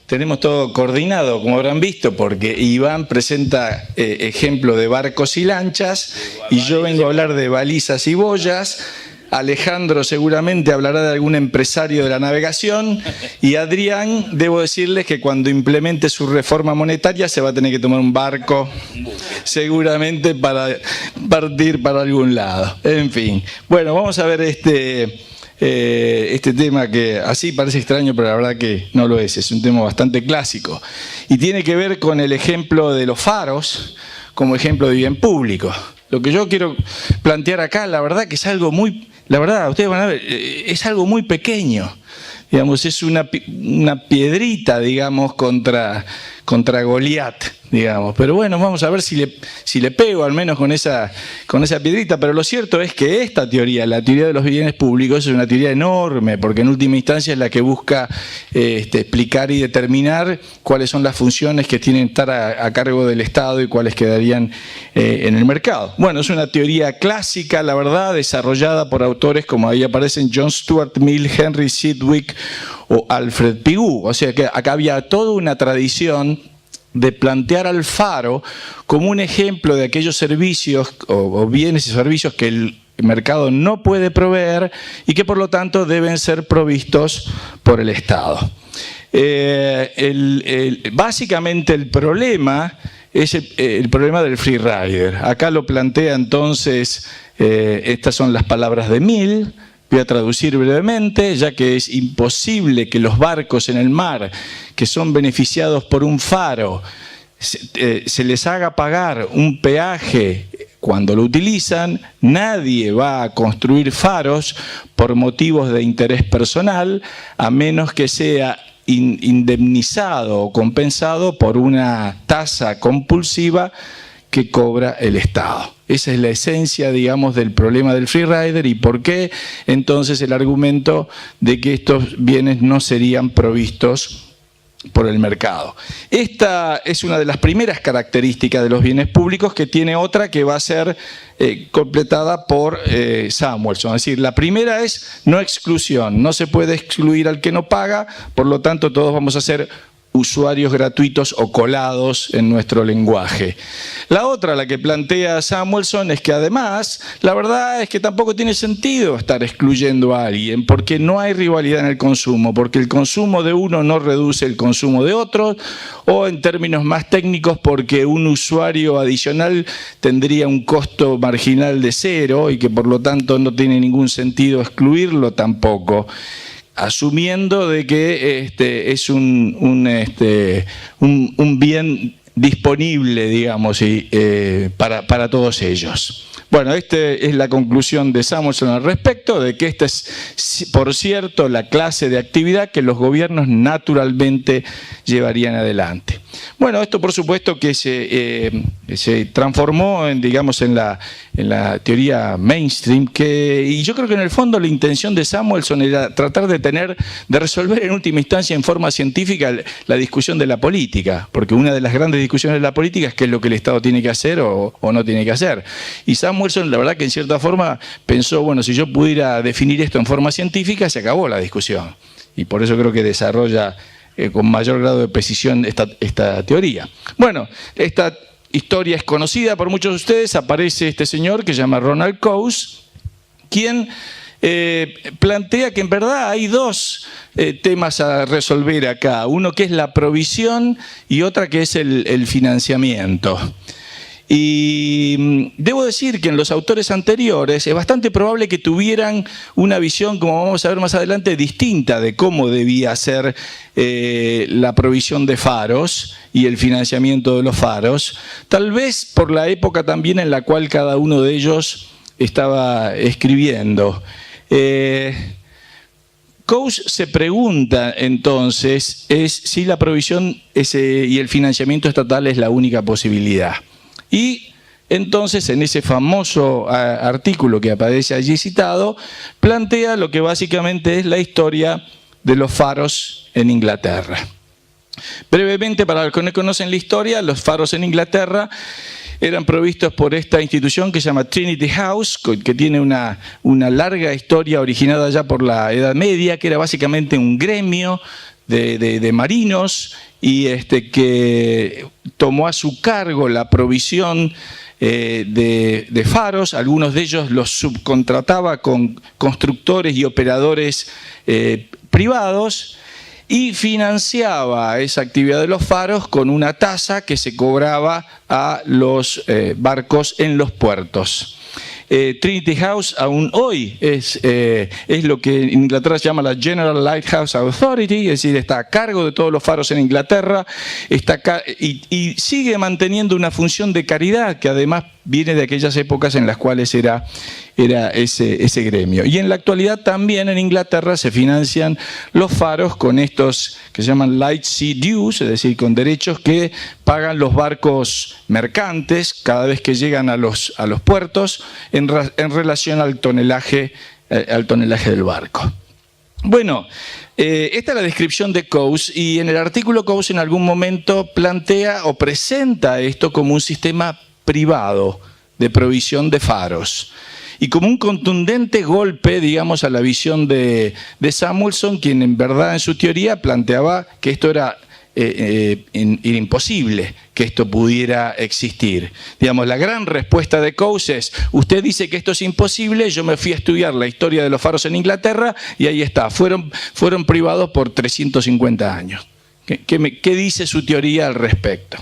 Tenemos todo coordinado, como habrán visto, porque Iván presenta ejemplo de barcos y lanchas, y yo vengo a hablar de balizas y boyas. Alejandro seguramente hablará de algún empresario de la navegación, y Adrián, debo decirles que cuando implemente su reforma monetaria se va a tener que tomar un barco, seguramente para partir para algún lado. En fin, bueno, vamos a ver este tema que así parece extraño, pero la verdad que no lo es un tema bastante clásico, y tiene que ver con el ejemplo de los faros como ejemplo de bien público. Lo que yo quiero plantear acá, la verdad que es algo muy... La verdad, ustedes van a ver, es algo muy pequeño. Digamos, es una piedrita, digamos, contra Goliat, digamos. Pero bueno, vamos a ver si le pego al menos con esa piedrita. Pero lo cierto es que esta teoría, la teoría de los bienes públicos, es una teoría enorme, porque en última instancia es la que busca explicar y determinar cuáles son las funciones que tienen que estar a cargo del Estado y cuáles quedarían en el mercado. Bueno, es una teoría clásica, la verdad, desarrollada por autores como ahí aparecen John Stuart Mill, Henry Sidgwick o Alfred Pigou. O sea que acá había toda una tradición de plantear al faro como un ejemplo de aquellos servicios o bienes y servicios que el mercado no puede proveer y que por lo tanto deben ser provistos por el Estado. Básicamente el problema es el problema del free rider. Acá lo plantea entonces, estas son las palabras de Mill. Voy a traducir brevemente, ya que es imposible que los barcos en el mar que son beneficiados por un faro se les haga pagar un peaje cuando lo utilizan. Nadie va a construir faros por motivos de interés personal, a menos que sea indemnizado o compensado por una tasa compulsiva que cobra el Estado. Esa es la esencia, digamos, del problema del free rider y por qué entonces el argumento de que estos bienes no serían provistos por el mercado. Esta es una de las primeras características de los bienes públicos, que tiene otra que va a ser completada por Samuelson. Es decir, la primera es no exclusión, no se puede excluir al que no paga, por lo tanto todos vamos a ser usuarios gratuitos o colados en nuestro lenguaje. La otra, la que plantea Samuelson, es que además, la verdad es que tampoco tiene sentido estar excluyendo a alguien, porque no hay rivalidad en el consumo, porque el consumo de uno no reduce el consumo de otros, o en términos más técnicos, porque un usuario adicional tendría un costo marginal de cero y que por lo tanto no tiene ningún sentido excluirlo tampoco, asumiendo de que es un bien disponible, digamos, para todos ellos. Bueno, esta es la conclusión de Samuelson al respecto, de que esta es, por cierto, la clase de actividad que los gobiernos naturalmente llevarían adelante. Bueno, esto por supuesto que se transformó en la teoría mainstream, y yo creo que en el fondo la intención de Samuelson era tratar de resolver en última instancia en forma científica la discusión de la política, porque una de las grandes discusiones de la política es qué es lo que el Estado tiene que hacer o no tiene que hacer. Y Samuelson, la verdad que en cierta forma pensó, bueno, si yo pudiera definir esto en forma científica, se acabó la discusión. Y por eso creo que desarrolla con mayor grado de precisión esta teoría. Bueno, esta historia es conocida por muchos de ustedes. Aparece este señor que se llama Ronald Coase, quien plantea que en verdad hay dos temas a resolver acá. Uno que es la provisión y otra que es el financiamiento. Y debo decir que en los autores anteriores es bastante probable que tuvieran una visión, como vamos a ver más adelante, distinta de cómo debía ser la provisión de faros y el financiamiento de los faros, tal vez por la época también en la cual cada uno de ellos estaba escribiendo. Coase se pregunta entonces si la provisión y el financiamiento estatal es la única posibilidad. Y entonces en ese famoso artículo que aparece allí citado, plantea lo que básicamente es la historia de los faros en Inglaterra. Brevemente, para los que no conocen la historia, los faros en Inglaterra eran provistos por esta institución que se llama Trinity House, que tiene una larga historia originada ya por la Edad Media, que era básicamente un gremio de marinos y que tomó a su cargo la provisión de faros. Algunos de ellos los subcontrataba con constructores y operadores privados y financiaba esa actividad de los faros con una tasa que se cobraba a los barcos en los puertos. Trinity House aún hoy es lo que en Inglaterra se llama la General Lighthouse Authority, es decir, está a cargo de todos los faros en Inglaterra y sigue manteniendo una función de caridad que además viene de aquellas épocas en las cuales era ese gremio. Y en la actualidad también en Inglaterra se financian los faros con estos que se llaman Light Sea Dues, es decir, con derechos que pagan los barcos mercantes cada vez que llegan a los puertos en relación al tonelaje del barco. Bueno, esta es la descripción de Coase, y en el artículo Coase en algún momento plantea o presenta esto como un sistema privado de provisión de faros y como un contundente golpe, digamos, a la visión de Samuelson, quien en verdad en su teoría planteaba que esto era imposible que esto pudiera existir. Digamos, la gran respuesta de Coase es: usted dice que esto es imposible, yo me fui a estudiar la historia de los faros en Inglaterra y ahí está, fueron privados por 350 años. ¿Qué dice su teoría al respecto?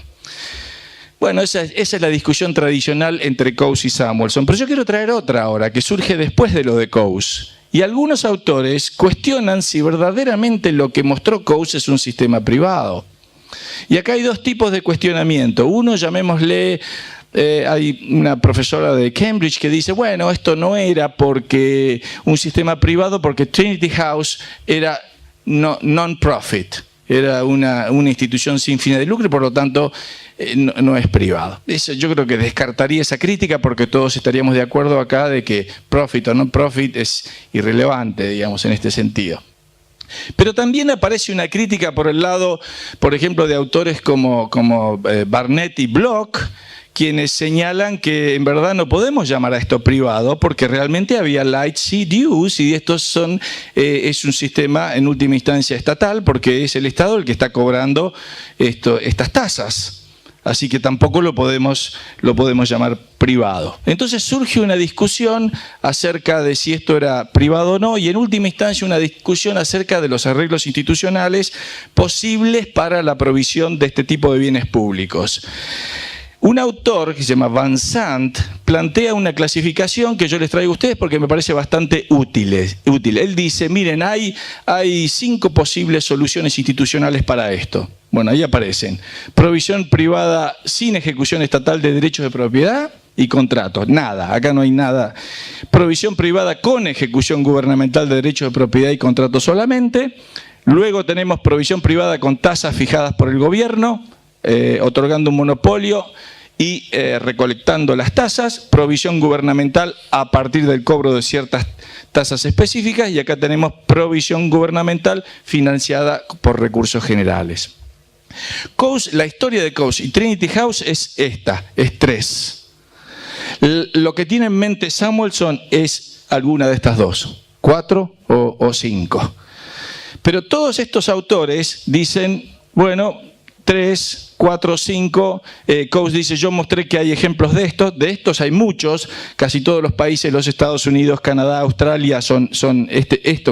Bueno, esa es la discusión tradicional entre Coase y Samuelson, pero yo quiero traer otra ahora, que surge después de lo de Coase. Y algunos autores cuestionan si verdaderamente lo que mostró Coase es un sistema privado. Y acá hay dos tipos de cuestionamiento. Uno, llamémosle, hay una profesora de Cambridge que dice, bueno, esto no era porque un sistema privado, porque Trinity House era non-profit. Era una institución sin fines de lucro y por lo tanto no es privado. Yo creo que descartaría esa crítica porque todos estaríamos de acuerdo acá de que profit o no profit es irrelevante, digamos, en este sentido. Pero también aparece una crítica por el lado, por ejemplo, de autores como Barnett y Bloch, quienes señalan que en verdad no podemos llamar a esto privado porque realmente había Light Sea Dues y estos es un sistema en última instancia estatal porque es el Estado el que está cobrando estas tasas. Así que tampoco lo podemos llamar privado. Entonces surge una discusión acerca de si esto era privado o no y en última instancia una discusión acerca de los arreglos institucionales posibles para la provisión de este tipo de bienes públicos. Un autor que se llama Van Sant plantea una clasificación que yo les traigo a ustedes porque me parece bastante útil. Él dice, miren, hay 5 posibles soluciones institucionales para esto. Bueno, ahí aparecen. Provisión privada sin ejecución estatal de derechos de propiedad y contratos. Nada, acá no hay nada. Provisión privada con ejecución gubernamental de derechos de propiedad y contratos solamente. Luego tenemos provisión privada con tasas fijadas por el gobierno, otorgando un monopolio y recolectando las tasas, provisión gubernamental a partir del cobro de ciertas tasas específicas y acá tenemos provisión gubernamental financiada por recursos generales. La historia de Coase y Trinity House es 3. Lo que tiene en mente Samuelson es alguna de estas 2, 4 o 5. Pero todos estos autores dicen, bueno, 3, 4, 5, Coase dice, yo mostré que hay ejemplos de estos hay muchos, casi todos los países, los Estados Unidos, Canadá, Australia son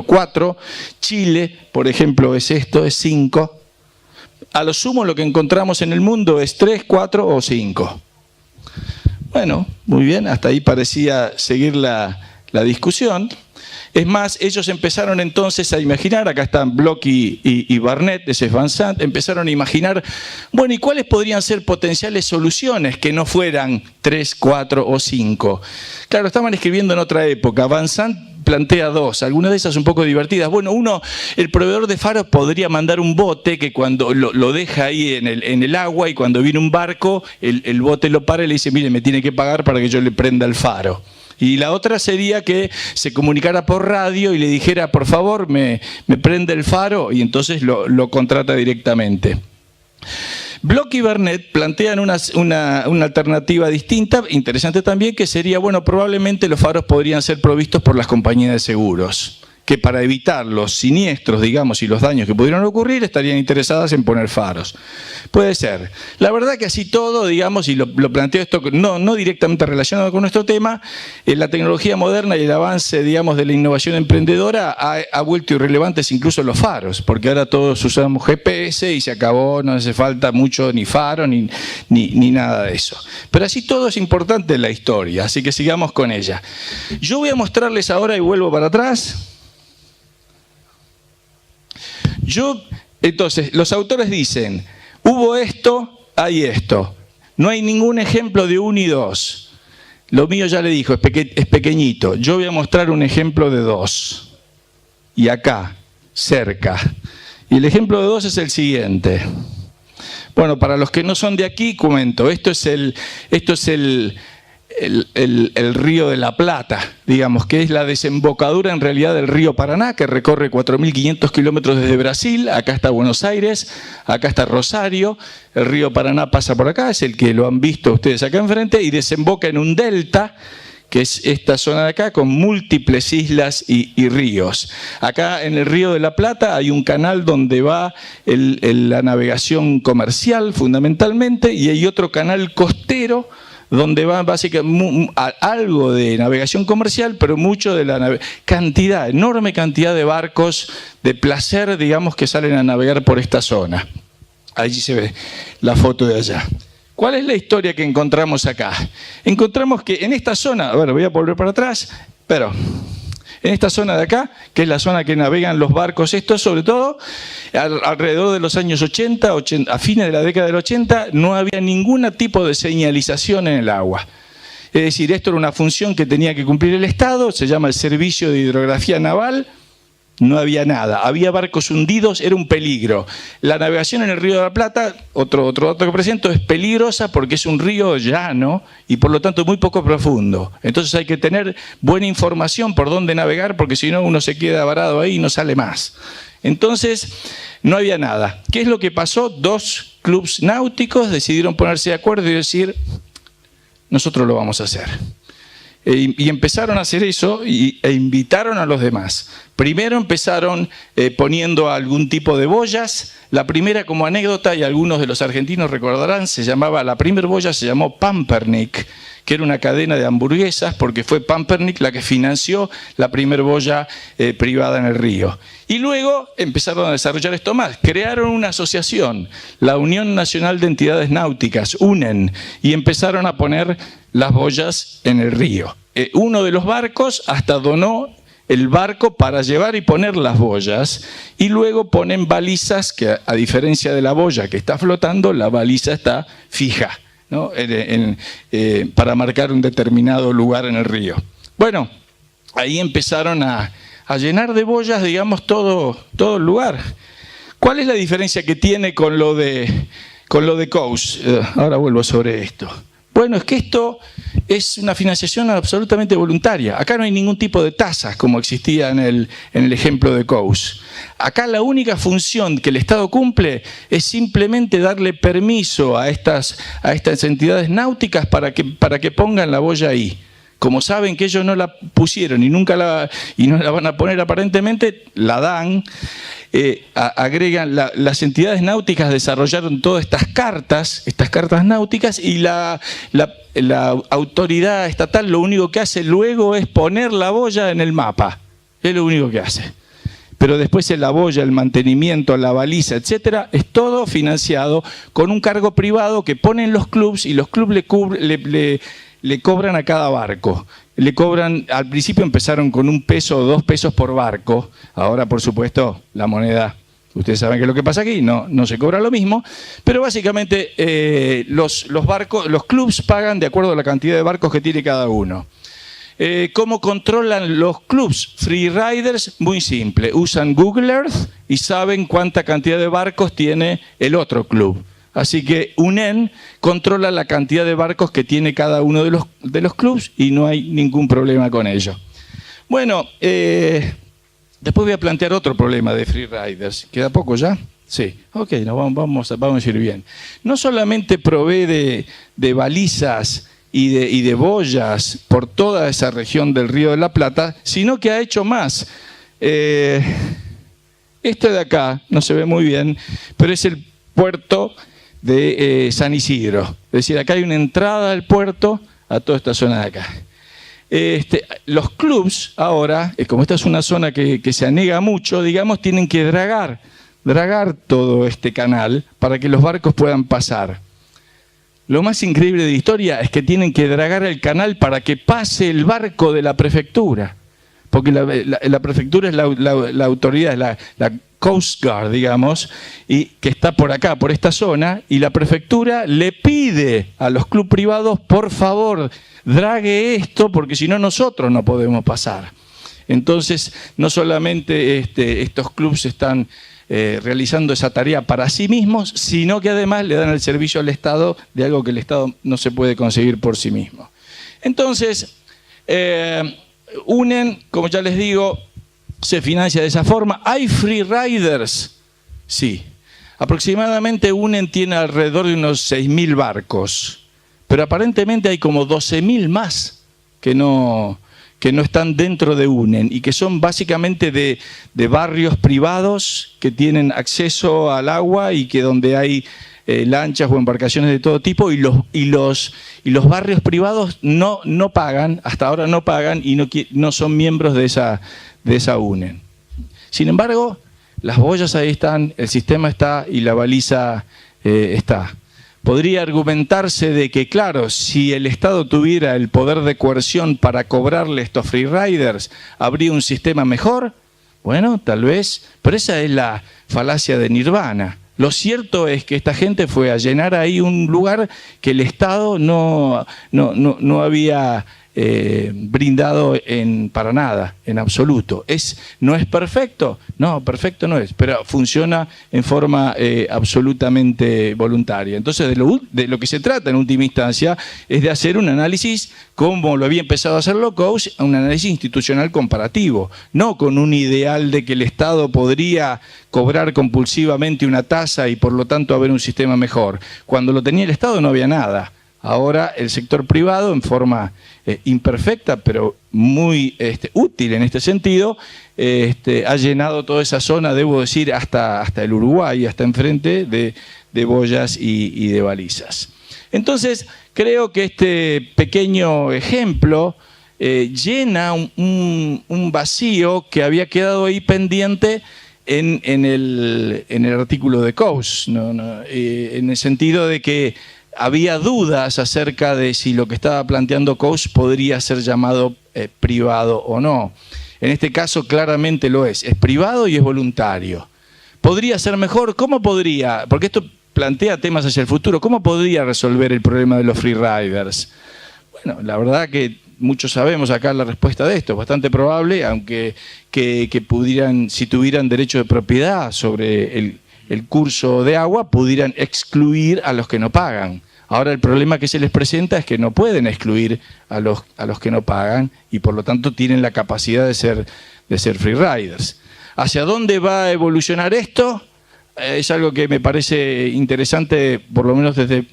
4, Chile, por ejemplo, es 5, a lo sumo lo que encontramos en el mundo es 3, 4 o 5. Bueno, muy bien, hasta ahí parecía seguir la discusión. Es más, ellos empezaron entonces a imaginar, acá están Bloch y Barnett, ese es Van Sant, empezaron a imaginar, bueno, ¿y cuáles podrían ser potenciales soluciones que no fueran 3, 4 o 5? Claro, estaban escribiendo en otra época. Van Sant plantea 2, algunas de esas un poco divertidas. Bueno, uno, el proveedor de faros podría mandar un bote que cuando lo deja ahí en el agua y cuando viene un barco, el bote lo para y le dice, mire, me tiene que pagar para que yo le prenda el faro. Y la otra sería que se comunicara por radio y le dijera, por favor, me prende el faro, y entonces lo contrata directamente. Bloch y Barnett plantean una alternativa distinta, interesante también, que sería, bueno, probablemente los faros podrían ser provistos por las compañías de seguros. que para evitar los siniestros, digamos, y los daños que pudieran ocurrir, estarían interesadas en poner faros. Puede ser. La verdad que así todo, digamos, y lo planteo esto no directamente relacionado con nuestro tema, la tecnología moderna y el avance, digamos, de la innovación emprendedora ha vuelto irrelevantes incluso los faros, porque ahora todos usamos GPS y se acabó, no hace falta mucho ni faro ni nada de eso. Pero así todo es importante en la historia, así que sigamos con ella. Yo voy a mostrarles ahora, y vuelvo para atrás. Entonces, los autores dicen, hubo esto, hay esto. No hay ningún ejemplo de 1 y 2. Lo mío ya le dijo, es pequeñito. Yo voy a mostrar un ejemplo de 2. Y acá, cerca. Y el ejemplo de 2 es el siguiente. Bueno, para los que no son de aquí, comento. Esto es el Río de la Plata, digamos, que es la desembocadura en realidad del río Paraná, que recorre 4.500 kilómetros desde Brasil. Acá está Buenos Aires, acá está Rosario. El río Paraná pasa por acá, es el que lo han visto ustedes acá enfrente, y desemboca en un delta, que es esta zona de acá, con múltiples islas y ríos. Acá en el Río de la Plata hay un canal donde va la navegación comercial, fundamentalmente, y hay otro canal costero donde va básicamente algo de navegación comercial, pero mucho de la enorme cantidad de barcos de placer, digamos, que salen a navegar por esta zona. Allí se ve la foto de allá. ¿Cuál es la historia que encontramos acá? Encontramos que en esta zona, bueno, voy a volver para atrás, pero en esta zona de acá, que es la zona que navegan los barcos estos, sobre todo, alrededor de los años 80, a fines de la década del 80, no había ningún tipo de señalización en el agua. Es decir, esto era una función que tenía que cumplir el Estado, se llama el Servicio de Hidrografía Naval. No había nada, había barcos hundidos, era un peligro. La navegación en el Río de la Plata, otro dato que presento, es peligrosa porque es un río llano y por lo tanto muy poco profundo. Entonces hay que tener buena información por dónde navegar, porque si no uno se queda varado ahí y no sale más. Entonces no había nada. ¿Qué es lo que pasó? 2 clubes náuticos decidieron ponerse de acuerdo y decir, nosotros lo vamos a hacer. Y empezaron a hacer eso e invitaron a los demás. Primero empezaron poniendo algún tipo de boyas. La primera, como anécdota, y algunos de los argentinos recordarán, la primera boya se llamó Pampernick, que era una cadena de hamburguesas, porque fue Pampernick la que financió la primera boya privada en el río. Y luego empezaron a desarrollar esto más. Crearon una asociación, la Unión Nacional de Entidades Náuticas, UNEN, y empezaron a poner las boyas en el río. Uno de los barcos hasta donó el barco para llevar y poner las boyas, y luego ponen balizas que, a diferencia de la boya que está flotando, la baliza está fija, ¿no? Para marcar un determinado lugar en el río. Bueno, ahí empezaron a llenar de boyas, digamos, todo el lugar. ¿Cuál es la diferencia que tiene con lo de Coase? Ahora vuelvo sobre esto. Bueno, es que esto es una financiación absolutamente voluntaria. Acá no hay ningún tipo de tasas como existía en el ejemplo de Coase. Acá la única función que el Estado cumple es simplemente darle permiso a estas entidades náuticas para que pongan la boya ahí. Como saben que ellos no la pusieron y no la van a poner aparentemente, la dan. Agregan, las entidades náuticas desarrollaron todas estas cartas náuticas, y la autoridad estatal lo único que hace luego es poner la boya en el mapa. Es lo único que hace. Pero después la boya, el mantenimiento, la baliza, etcétera, es todo financiado con un cargo privado que ponen los clubes, y los clubes le cobran a cada barco. Le cobran, al principio empezaron con 1 peso o 2 pesos por barco. Ahora, por supuesto, la moneda, ustedes saben qué es lo que pasa aquí, no se cobra lo mismo. Pero básicamente los clubes pagan de acuerdo a la cantidad de barcos que tiene cada uno. ¿Cómo controlan los clubes? Freeriders, muy simple. Usan Google Earth y saben cuánta cantidad de barcos tiene el otro club. Así que UNEN controla la cantidad de barcos que tiene cada uno de los clubes y no hay ningún problema con ello. Bueno, después voy a plantear otro problema de freeriders. ¿Queda poco ya? Sí. Ok, vamos a ir bien. No solamente provee de balizas y de boyas por toda esa región del Río de la Plata, sino que ha hecho más. Esto de acá no se ve muy bien, pero es el puerto de San Isidro. Es decir, acá hay una entrada al puerto a toda esta zona de acá. Los clubs ahora, como esta es una zona que se anega mucho, digamos, tienen que dragar todo este canal para que los barcos puedan pasar. Lo más increíble de la historia es que tienen que dragar el canal para que pase el barco de la prefectura. Porque la prefectura es la autoridad, es la Coast Guard, digamos, y que está por acá, por esta zona, y la prefectura le pide a los clubes privados, por favor, drague esto, porque si no nosotros no podemos pasar. Entonces, no solamente estos clubes están realizando esa tarea para sí mismos, sino que además le dan el servicio al Estado de algo que el Estado no se puede conseguir por sí mismo. Entonces, UNEN, como ya les digo, se financia de esa forma. ¿Hay free riders? Sí. Aproximadamente UNEN tiene alrededor de unos 6.000 barcos, pero aparentemente hay como 12.000 más que no están dentro de UNEN y que son básicamente de barrios privados que tienen acceso al agua y que donde hay lanchas o embarcaciones de todo tipo, y los barrios privados no pagan, hasta ahora no pagan y no son miembros de esa UNEN. Sin embargo, las boyas ahí están, el sistema está y la baliza está. Podría argumentarse de que, claro, si el Estado tuviera el poder de coerción para cobrarle estos free riders, ¿habría un sistema mejor? Bueno, tal vez, pero esa es la falacia de Nirvana. Lo cierto es que esta gente fue a llenar ahí un lugar que el Estado no había brindado para nada, en absoluto. ¿No es perfecto? No, perfecto no es, pero funciona en forma absolutamente voluntaria. Entonces, de lo que se trata en última instancia es de hacer un análisis, como lo había empezado a hacerlo Coase, un análisis institucional comparativo, no con un ideal de que el Estado podría cobrar compulsivamente una tasa y por lo tanto haber un sistema mejor. Cuando lo tenía el Estado no había nada. Ahora el sector privado, en forma imperfecta, pero muy útil en este sentido, ha llenado toda esa zona, debo decir, hasta el Uruguay, hasta enfrente de boyas y de balizas. Entonces, creo que este pequeño ejemplo llena un vacío que había quedado ahí pendiente en el artículo de Coase, en el sentido de que había dudas acerca de si lo que estaba planteando Coase podría ser llamado privado o no. En este caso claramente lo es privado y es voluntario. ¿Podría ser mejor? ¿Cómo podría? Porque esto plantea temas hacia el futuro. ¿Cómo podría resolver el problema de los free riders? Bueno, la verdad que muchos sabemos acá la respuesta de esto. Es bastante probable, aunque que pudieran, si tuvieran derecho de propiedad sobre el curso de agua, pudieran excluir a los que no pagan. Ahora el problema que se les presenta es que no pueden excluir a los que no pagan y por lo tanto tienen la capacidad de ser free riders. ¿Hacia dónde va a evolucionar esto? Es algo que me parece interesante, por lo menos desde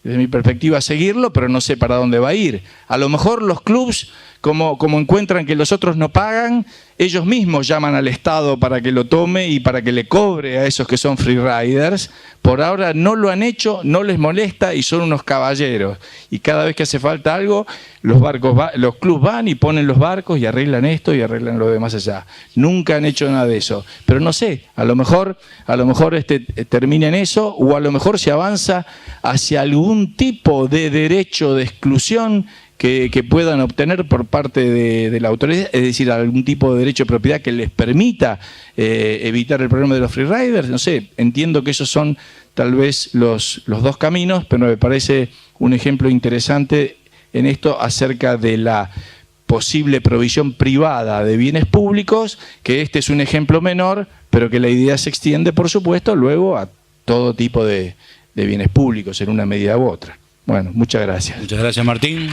mi perspectiva, seguirlo, pero no sé para dónde va a ir. A lo mejor los clubs, como encuentran que los otros no pagan, ellos mismos llaman al Estado para que lo tome y para que le cobre a esos que son free riders. Por ahora no lo han hecho, no les molesta y son unos caballeros. Y cada vez que hace falta algo, los clubs van y ponen los barcos y arreglan esto y arreglan lo demás allá. Nunca han hecho nada de eso. Pero no sé, a lo mejor termina en eso, o a lo mejor se avanza hacia algún tipo de derecho de exclusión que puedan obtener por parte de la autoridad, es decir, algún tipo de derecho de propiedad que les permita evitar el problema de los free riders. No sé, entiendo que esos son tal vez los dos caminos, pero me parece un ejemplo interesante en esto acerca de la posible provisión privada de bienes públicos, que este es un ejemplo menor, pero que la idea se extiende, por supuesto, luego a todo tipo de bienes públicos en una medida u otra. Bueno, muchas gracias. Muchas gracias, Martín.